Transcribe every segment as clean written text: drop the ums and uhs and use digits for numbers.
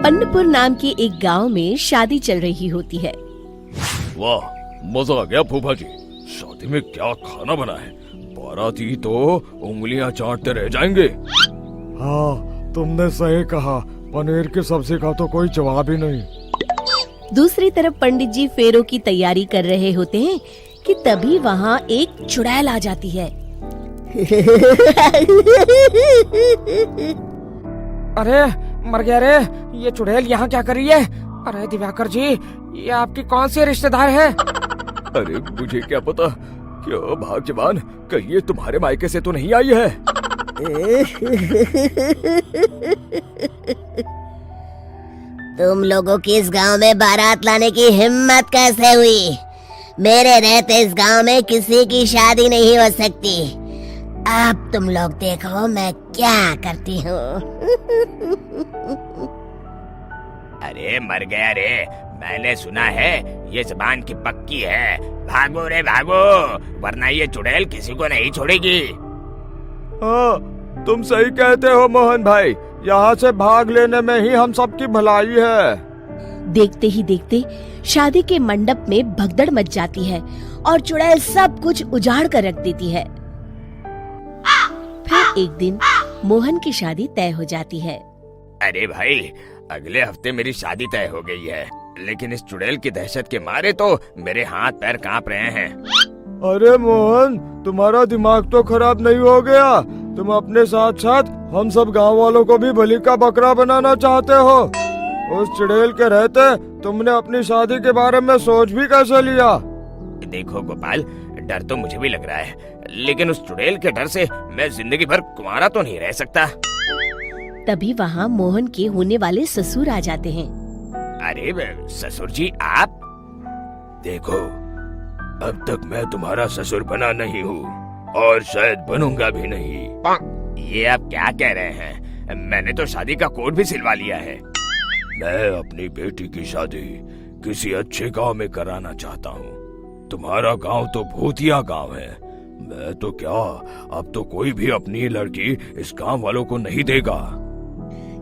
पन्नपुर नाम के एक गांव में शादी चल रही होती है। वाह, मजा आ गया फूफा जी। शादी में क्या खाना बना है, बाराती तो उंगलियां चाटते रह जाएंगे। हाँ, तुमने सही कहा, पनीर की सब्जी का तो कोई जवाब ही नहीं। दूसरी तरफ पंडित जी फेरों की तैयारी कर रहे होते हैं कि तभी वहाँ एक चुड़ैल आ जाती है। अरे मर गया रे, ये चुड़ैल यहाँ क्या कर रही है? अरे दिवाकर जी, ये आपकी कौन सी रिश्तेदार है? अरे मुझे क्या पता, क्यों भाग्यवान, कहीं ये तुम्हारे मायके से तो नहीं आई है? तुम लोगों की इस गांव में बारात लाने की हिम्मत कैसे हुई? मेरे रहते इस गांव में किसी की शादी नहीं हो सकती। अब तुम लोग देखो मैं क्या करती हूँ। अरे मर गया रे, मैंने सुना है ये जबान की पक्की है। भागो रे भागो, वरना ये चुड़ैल किसी को नहीं छोड़ेगी। हाँ, तुम सही कहते हो मोहन भाई, यहाँ से भाग लेने में ही हम सबकी भलाई है। देखते ही देखते शादी के मंडप में भगदड़ मच जाती है और चुड़ैल सब कुछ उजाड़ कर रख देती है। फिर एक दिन मोहन की शादी तय हो जाती है। अरे भाई, अगले हफ्ते मेरी शादी तय हो गई है, लेकिन इस चुड़ैल की दहशत के मारे तो मेरे हाथ पैर कांप रहे हैं। अरे मोहन, तुम्हारा दिमाग तो खराब नहीं हो गया? तुम अपने साथ साथ हम सब गांव वालों को भी बलि का बकरा बनाना चाहते हो? उस चुड़ैल के रहते तुमने अपनी शादी के बारे में सोच भी कैसे लिया? देखो गोपाल, डर तो मुझे भी लग रहा है, लेकिन उस चुड़ैल के डर से मैं जिंदगी भर कुंवारा तो नहीं रह सकता। तभी वहाँ मोहन के होने वाले ससुर आ जाते हैं। अरे ससुर जी आप? देखो, अब तक मैं तुम्हारा ससुर बना नहीं हूँ और शायद बनूंगा भी नहीं। ये आप क्या कह रहे हैं? मैंने तो शादी का कोड भी सिलवा लिया है। मैं अपनी बेटी की शादी किसी अच्छे गांव में कराना चाहता हूँ। तुम्हारा गांव तो भूतिया गांव है। मैं तो क्या, अब तो कोई भी अपनी लड़की इस गांव वालों को नहीं देगा।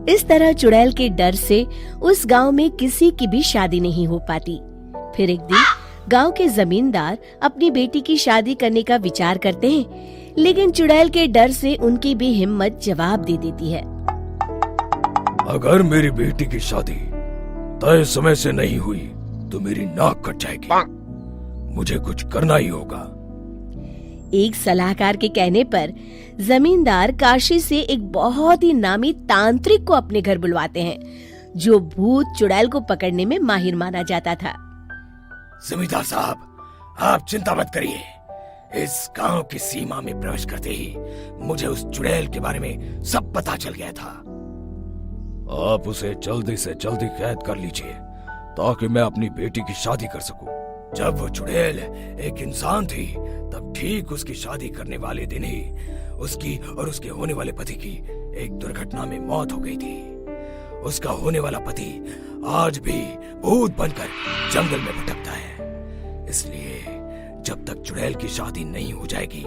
इस तरह चुड़ैल के डर से उस गांव में किसी की भी शादी नहीं हो पाती। फिर एक दिन गांव के जमींदार अपनी बेटी की शादी करने का विचार करते हैं, लेकिन चुड़ैल के डर से उनकी भी हिम्मत जवाब दे देती है। अगर मेरी बेटी की शादी तय समय से नहीं हुई तो मेरी नाक कट जाएगी। मुझे कुछ करना ही होगा। एक सलाहकार के कहने पर जमींदार काशी से एक बहुत ही नामी तांत्रिक को अपने घर बुलवाते हैं, जो भूत चुड़ैल को पकड़ने में माहिर माना जाता था। जमींदार साहब, आप चिंता मत करिए। इस गांव की सीमा में प्रवेश करते ही मुझे उस चुड़ैल के बारे में सब पता चल गया था। आप उसे जल्दी से जल्दी कैद कर लीजिए ताकि मैं अपनी बेटी की शादी कर सकूं। जब वो चुड़ैल एक इंसान थी, तब ठीक उसकी शादी करने वाले दिन ही उसकी और उसके होने वाले पति की एक दुर्घटना में मौत हो गई थी। उसका होने वाला पति आज भी भूत बनकर जंगल में भटकता है। इसलिए जब तक चुड़ैल की शादी नहीं हो जाएगी,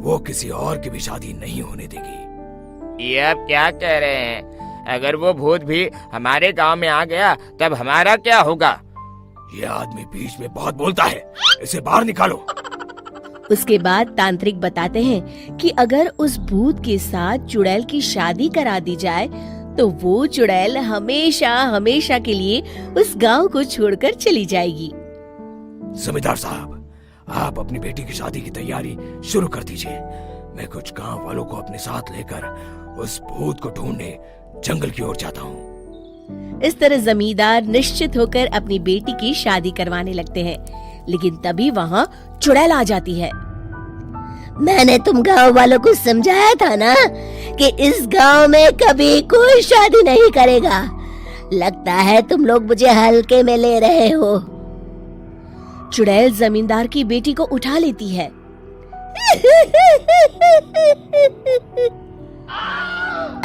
वो किसी और की भी शादी नहीं होने देगी। ये आप क्या कह रहे हैं? अगर वो भूत भी हमारे गांव में आ गया तब हमारा क्या होगा? ये आदमी बीच में बहुत बोलता है, इसे बाहर निकालो। उसके बाद तांत्रिक बताते हैं कि अगर उस भूत के साथ चुड़ैल की शादी करा दी जाए तो वो चुड़ैल हमेशा हमेशा के लिए उस गांव को छोड़कर चली जाएगी। जमींदार साहब, आप अपनी बेटी की शादी की तैयारी शुरू कर दीजिए। मैं कुछ गांव वालों को अपने साथ लेकर उस भूत को ढूंढने जंगल की ओर जाता हूँ। इस तरह जमींदार निश्चित होकर अपनी बेटी की शादी करवाने लगते हैं, लेकिन तभी वहाँ चुड़ैल आ जाती है। मैंने तुम गांव वालों को समझाया था ना कि इस गांव में कभी कोई शादी नहीं करेगा। लगता है तुम लोग मुझे हल्के में ले रहे हो। चुड़ैल जमींदार की बेटी को उठा लेती है।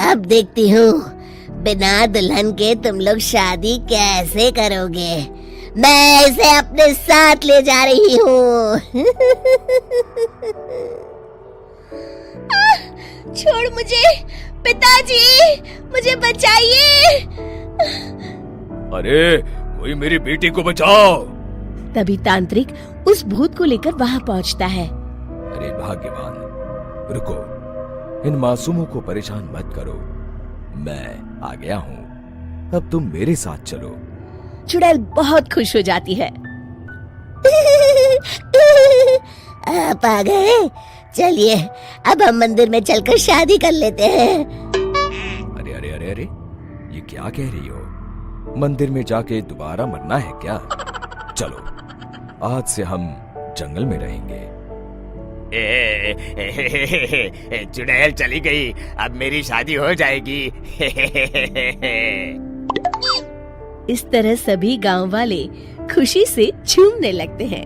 अब देखती हूँ बिना दुल्हन के तुम लोग शादी कैसे करोगे। मैं इसे अपने साथ ले जा रही हूँ। छोड़ मुझे, पिताजी मुझे बचाइए, अरे कोई मेरी बेटी को बचाओ। तभी तांत्रिक उस भूत को लेकर वहां पहुंचता है। अरे भाग्यवान, रुको, इन मासूमों को परेशान मत करो, मैं आ गया हूँ, अब तुम मेरे साथ चलो। चुड़ैल बहुत खुश हो जाती है। आप आ गए, चलिए अब हम मंदिर में चलकर शादी कर लेते हैं। अरे अरे अरे अरे, ये क्या कह रही हो? मंदिर में जाके दोबारा मरना है क्या? चलो, आज से हम जंगल में रहेंगे। चुड़ैल चली गई, अब मेरी शादी हो जाएगी। इस तरह सभी गांव वाले खुशी से झूमने लगते हैं।